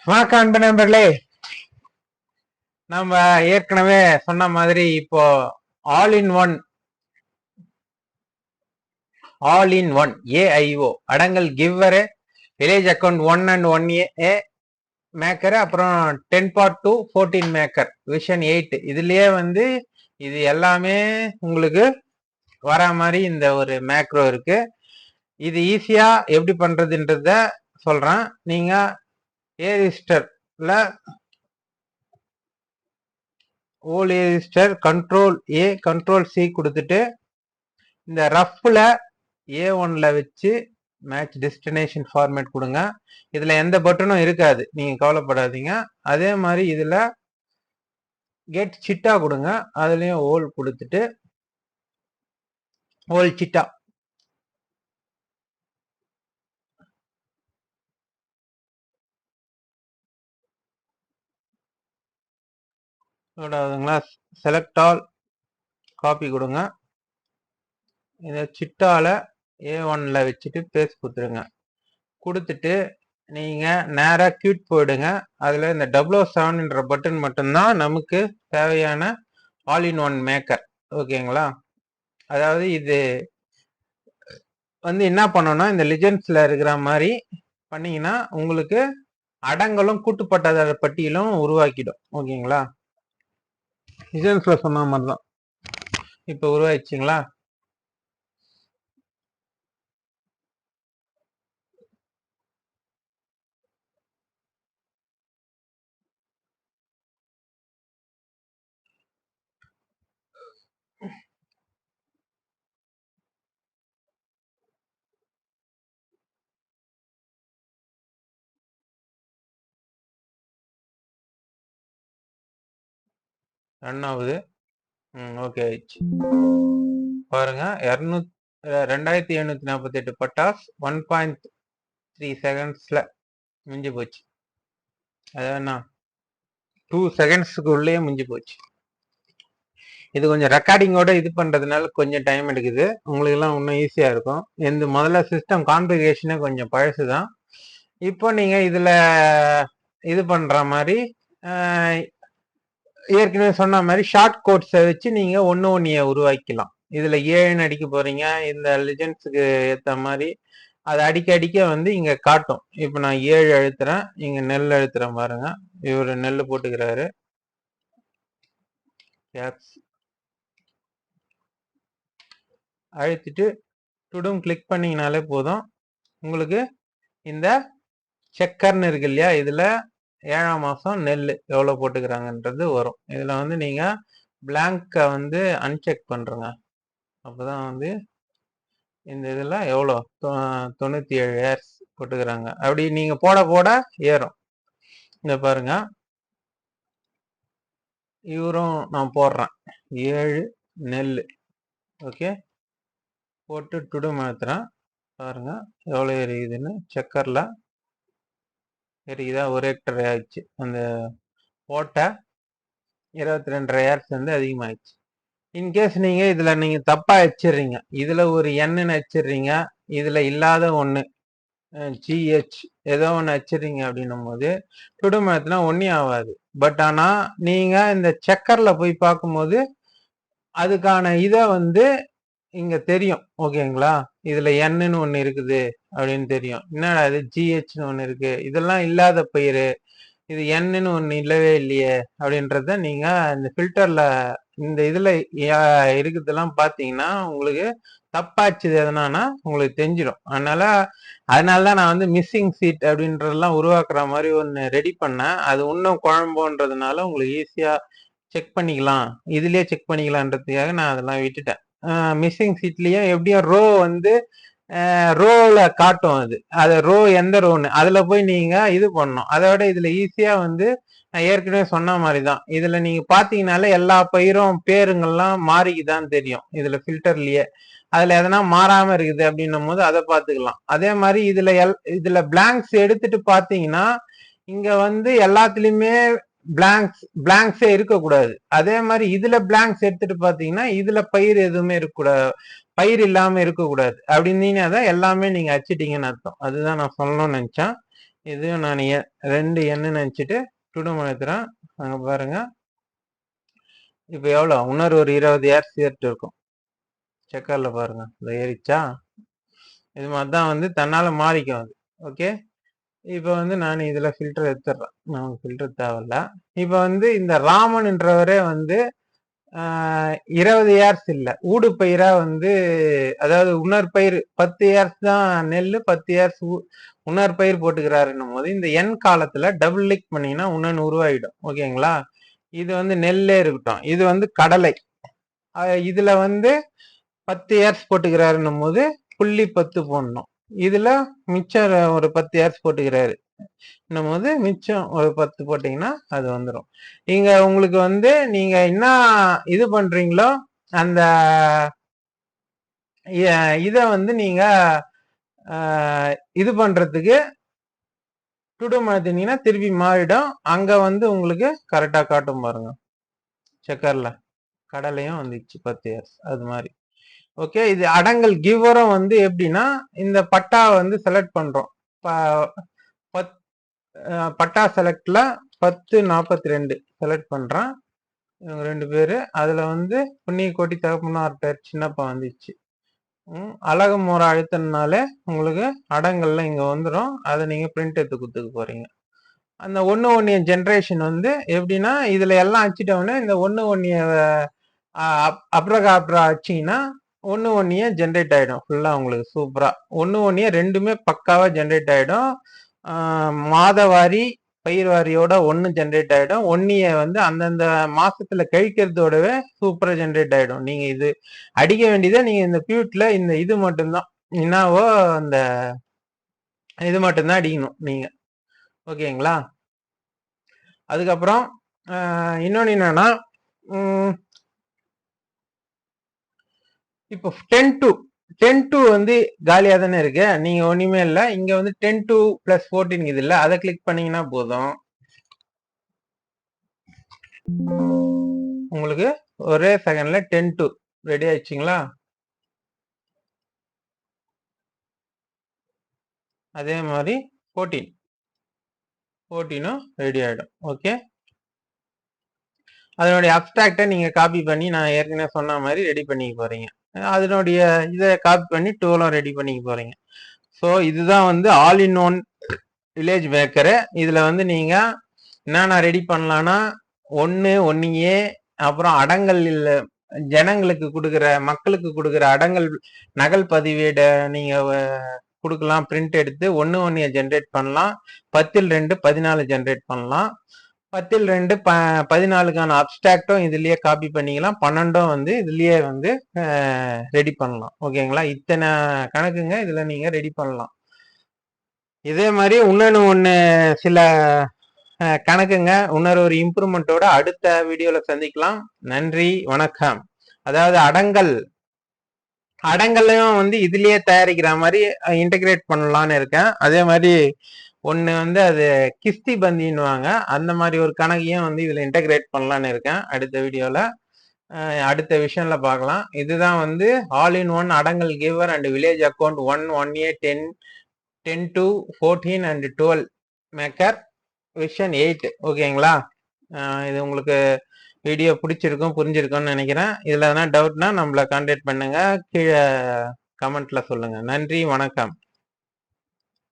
வணக்கம் அன்பு நண்பர்களே. நம்ம ஏற்கனவே சொன்ன மாதிரி இப்போ ஆல் இன் ஒன் ஏஐஓ அடங்கல் கிவ்வரு village account 1 and 1A maker, அப்புறம் 10.2 14 மேக்கர் விஷன் 8 இதுலயே வந்து இது எல்லாமே உங்களுக்கு வர மாதிரி இந்த ஒரு மேக்ரோ இருக்கு. இது ஈஸியா எப்படி பண்றதுன்றத சொல்றேன். நீங்க ஏ ரிஜிஸ்டர்ல all A register control A control C கொடுத்துட்டு இந்த ரஃப்ல A1ல வச்சு மேட்ச் டெஸ்டினேஷன் ஃபார்மேட் கொடுங்க. இதுல எந்த பட்டனும் இருக்காது, நீங்க கவலைப்படாதீங்க. அதே மாதிரி இதுல கெட் சிட்டா கொடுங்க, அதுலயும் ஓல் கொடுத்துட்டு ஓல் சிட்டா செலக்ட் ஆல் காப்பி கொடுங்க. இதை சிட்டால A1ல வச்சுட்டு பேஸ்ட் கொடுத்துருங்க. கொடுத்துட்டு நீங்க நேரா கியூட் போயிடுங்க. அதுல இந்த 007ன்ற பட்டன் மட்டும்தான் நமக்கு தேவையான ஆல் இன் ஒன் மேக்கர். ஓகேங்களா? அதாவது இது வந்து என்ன பண்ணணும்னா இந்த லிஜெண்ட்ஸ்ல இருக்கிற மாதிரி பண்ணீங்கன்னா உங்களுக்கு அடங்கலும் கூட்டுப்பட்டத பட்டியலும் உருவாக்கிடும். ஓகேங்களா? லிஜெண்ட்ஸ்ல சொன்ன மாதிரி தான் இப்ப உருவாயிடுச்சுங்களா? ரன் ஆகுது. ஓகே ஆயிடுச்சு. பாருங்க 2748 பட்டாஸ் 1.3 செகண்ட்ஸ்ல முடிஞ்சு போச்சு. அதான் 2 செகண்ட்ஸுக்குள்ளேயே முடிஞ்சு போச்சு. இது கொஞ்சம் ரெக்கார்டிங்கோட இது பண்றதுனால கொஞ்சம் டைம் எடுக்குது. உங்களுக்கு எல்லாம் இன்னும் ஈஸியா இருக்கும். இந்த முதல்ல சிஸ்டம் கான்ஃபிகரேஷனே கொஞ்சம் பழசுதான். இப்போ நீங்க இதுல இது பண்ற மாதிரி ஏற்கனவே சொன்ன மாதிரி ஷார்ட் கோட்ஸை வச்சு நீங்க ஒன்னு உருவாக்கலாம். இதுல 7 அடிக்க போறீங்க. இந்த லிஜெண்ட்ஸுக்கு ஏத்த மாதிரி அது அடிக்க அடிக்க வந்து இங்க காட்டும். இப்ப நான் 7 அழுத்துறேன், இங்க நெல் அழுத்துறேன் பாருங்க. இவரு நெல் போட்டுக்கிறாரு. அழுத்திட்டு டுடும் கிளிக் பண்ணீங்கனாலே போதும். உங்களுக்கு இந்த செக்கர்னு இருக்கு இல்லையா, இதுல 7ஆம் மாசம் நெல் எவ்வளவு போட்டுக்கிறாங்கன்றது வரும். இதுல வந்து நீங்க பிளாங்க வந்து அன்செக் பண்றங்க. அப்பதான் வந்து இந்த இதுல எவ்வளோ 97 ஏர்ஸ் போட்டுக்கிறாங்க. அப்படி நீங்க போட போட ஏறும். இந்த பாருங்க, இவரும் நான் போடுறேன் 7 நெல். ஓகே, போட்டு டுடு மாத்துறேன். பாருங்க எவ்வளோ எரியுதுன்னு. செக்கர்ல எரியுதா? ஒரு ஹெக்டர் ஆயிடுச்சு. அந்த போட்ட 22 ஏர்ஸ் வந்து அதிகமாயிடுச்சு. இன்கேஸ் நீங்க இதுல நீங்க தப்பா வச்சிடுறீங்க, இதுல ஒரு என்னு வச்சிடுறீங்க, இதுல இல்லாத ஒண்ணு GH ஏதோ ஒன்று வச்சிருங்க அப்படின்னும் போது டுடு மேத்னா ஒன்னும் ஆகாது. பட் ஆனா நீங்க இந்த செக்கர்ல போய் பார்க்கும்போது அதுக்கான இதை வந்து இங்க தெரியும். ஓகேங்களா? இதுல என்னன்னு ஒண்ணு இருக்குது அப்படின்னு தெரியும். என்னடா இது GHன்னு ஒண்ணு இருக்கு, இதெல்லாம் இல்லாத பயிர், இது என்னன்னு ஒண்ணு இல்லவே இல்லையே அப்படின்றத நீங்க இந்த ஃபில்டர்ல இந்த இதுல இருக்குதெல்லாம் பாத்தீங்கன்னா உங்களுக்கு தப்பாச்சுது எதனானா உங்களுக்கு தெரிஞ்சிடும். அதனாலதான் நான் வந்து மிஸ்ஸிங் சீட் அப்படின்றதெல்லாம் உருவாக்குற மாதிரி ஒன்று ரெடி பண்ணேன். அது இன்னும் குழம்புன்றதுனால உங்களுக்கு ஈஸியா செக் பண்ணிக்கலாம், இதுலயே செக் பண்ணிக்கலான்றதுக்காக நான் அதெல்லாம் விட்டுட்டேன். மிஸ்ஸிங் சீட்லயும் எப்படியும் ரோ வந்து ரோல காட்டும். அது ரோ எந்த ரோன்னு அதுல போய் நீங்க இது பண்ணணும். அதோட இதுல ஈஸியா வந்து நான் ஏற்கனவே சொன்ன மாதிரிதான் இதுல நீங்க பாத்தீங்கன்னாலே எல்லா பயிரும் பேருங்கள்லாம் மாறிக்குதான் தெரியும். இதுல ஃபில்டர்லயே அதுல எதனா மாறாம இருக்குது அப்படின்னும் போது அதை பார்த்துக்கலாம். அதே மாதிரி இதுல பிளாங்க்ஸ் எடுத்துட்டு பாத்தீங்கன்னா இங்க வந்து எல்லாத்துலயுமே பிளாங்க்ஸே இருக்கக்கூடாது. அதே மாதிரி இதுல பிளாங்க்ஸ் எடுத்துட்டு பாத்தீங்கன்னா இதுல பயிர் எதுவுமே இருக்கக்கூடாது, பயிர் இல்லாம இருக்கக்கூடாது. அப்படின்னு தான் எல்லாமே நீங்க அச்சிட்டீங்கன்னு அர்த்தம். அதுதான் நான் சொல்லணும்னு நினைச்சேன். இதுவும் நான் 2 எண்ணு நினைச்சிட்டு டுடும் அழுத்துறேன். அங்க பாருங்க. இப்ப எவ்வளவு? இன்னொரு ஒரு 20 ஏர்ஸ் ஏறிட்டு இருக்கும். செக்கர்ல பாருங்க. இந்த ஏறிச்சா? இது மாதிரி தான் வந்து தன்னால மாறிக்கும் அது. ஓகே. இப்ப வந்து நான் இதுல ஃபில்டர் எடுத்துடுறேன். நமக்கு ஃபில்டர் தேவையில்ல. இப்ப வந்து இந்த ராமன்ன்றவரே வந்து 20 ஏர்ஸ் இல்ல. ஊடு பயிரா வந்து அதாவது உணர் பயிர் 10 ஏர்ஸ் தான் நெல்லு, 10 ஏர்ஸ் உணர் பயிர் போட்டுக்கிறாருன்னும் போது இந்த எண் காலத்துல டபுள் கிளிக் பண்ணீங்கன்னா இன்னொன்னு உருவாயிடும். ஓகேங்களா? இது வந்து நெல்லே இருக்கட்டும். இது வந்து கடலை. இதுல வந்து 10 ஏர்ஸ் போட்டுக்கிறாருன்னும் போது புள்ளி 10 போடணும். இதுல மிச்சம் ஒரு 10 ஏர்ஸ் போட்டுக்கிறாரு போது மிச்சம் ஒரு 10 போட்டீங்கன்னா அது வந்துடும். இங்க உங்களுக்கு வந்து நீங்க என்ன இது பண்றீங்களோ அந்த இத வந்து நீங்க இது பண்றதுக்கு டுடு மாத்தினீங்கன்னா திருப்பி மாறிடும். அங்க வந்து உங்களுக்கு கரெக்டா காட்டும் பாருங்க. செக்கர்ல கடலையும் வந்துச்சு 10 இயர்ஸ் அது மாதிரி. ஓகே. இது அடங்கல் கிவரும் வந்து எப்படின்னா இந்த பட்டா வந்து செலக்ட் பண்றோம். பட்டா செலக்ட்ல 1042 செலக்ட் பண்றேன். இவங்க 2 பேரு. அதுல வந்து புண்ணிய கோட்டி தகப்பனார் பேர் சின்னப்பா வந்துச்சு. அழகு முறை அழுத்தினாலே உங்களுக்கு அடங்கல்ல இங்க வந்துடும். அதை நீங்க பிரிண்ட் எடுத்து கொடுத்துக்க போறீங்க. அந்த 1 ஜென்ரேஷன் வந்து எப்படின்னா இதுல எல்லாம் அச்சிட்டோன்னே இந்த 1 அப்ரகாப்ரா அச்சிங்கன்னா 1 ஜென்ரேட் ஆயிடும். ஃபுல்லா உங்களுக்கு சூப்பரா 1 ரெண்டுமே பக்காவா ஜென்ரேட் ஆயிடும். மாதவாரி பயிர் வாரியோட 1 ஜென்ரேட் ஆயிடும். 1 வந்து அந்தந்த மாசத்துல கழிக்கிறதோடவே சூப்பரா ஜென்ரேட் ஆயிடும். நீங்க இது அடிக்க வேண்டியதை நீங்க இந்த பியூட்ல இந்த இது மட்டும்தான் என்னவோ அந்த இது மட்டும்தான் அடிக்கணும் நீங்க. ஓகேங்களா? அதுக்கப்புறம் இன்னொன்னு என்னன்னா இப்போ 10 வந்து காலியா தானே இருக்கு. நீங்க ஒண்ணுமே இல்ல. இங்க வந்து 10 + 14 இது இல்ல. அதை கிளிக் பண்ணீங்கன்னா போதும். உங்களுக்கு ஒரே செகண்ட்ல 10 ரெடி ஆயிடுச்சுங்களா? அதே மாதிரி 14ம் ரெடி ஆயிடும். ஓகே. அதனுடைய அப்ஸ்ட்ராக்டை நீங்க காப்பி பண்ணி நான் ஏற்கனவே சொன்ன மாதிரி ரெடி பண்ணிக்க போறீங்க. அதனுடைய இதை காப்பி பண்ணி டூலும் ரெடி பண்ணிக்க போறீங்க. ஸோ இதுதான் வந்து all in one village maker. இதுல வந்து நீங்க என்னென்ன ரெடி பண்ணலாம்னா 1 அப்புறம் அடங்கல் ஜனங்களுக்கு கொடுக்குற மக்களுக்கு கொடுக்குற அடங்கல் நகல் பதிவேடை நீங்க கொடுக்கலாம். பிரிண்ட் எடுத்து 1 ஜென்ரேட் பண்ணலாம். 10 ல் 2 14 ஜென்ரேட் பண்ணலாம். 10 ல் 2 14க்கான அப்ஸ்ட்ராக்டும் இதுலயே காப்பி பண்ணிக்கலாம். 12 வந்து இதுலயே வந்து ரெடி பண்ணலாம். ஓகேங்களா? இத்தனை கணக்குங்க இதுல நீங்க ரெடி பண்ணலாம். இதே மாதிரி இன்னொன்னு சில கணக்குங்க இன்னொரு ஒரு இம்ப்ரூவ்மெண்ட்டோட அடுத்த வீடியோல சந்திக்கலாம். நன்றி, வணக்கம். அதாவது அடங்கல்லையும் வந்து இதுலயே தயாரிக்கிற மாதிரி இன்டகிரேட் பண்ணலான்னு இருக்கேன். அதே மாதிரி ஒன்னு வந்து அது கிஸ்தி பந்தின்னுவாங்க. அந்த மாதிரி ஒரு கணக்கையும் வந்து இதுல இன்டகிரேட் பண்ணலான்னு இருக்கேன். அடுத்த வீடியோல அடுத்த விஷயம்ல பார்க்கலாம். இதுதான் வந்து ஆல் இன் ஒன் அடங்கல் கிவர் and village account 1 10 to 14 and 12 maker vision 8. ஓகேங்களா? இது உங்களுக்கு வீடியோ பிடிச்சிருக்கும், புரிஞ்சிருக்கும்னு நினைக்கிறேன். இதுல எதனா டவுட்னா நம்மளை கான்டாக்ட் பண்ணுங்க. கீழே கமெண்ட்ல சொல்லுங்க. நன்றி, வணக்கம்.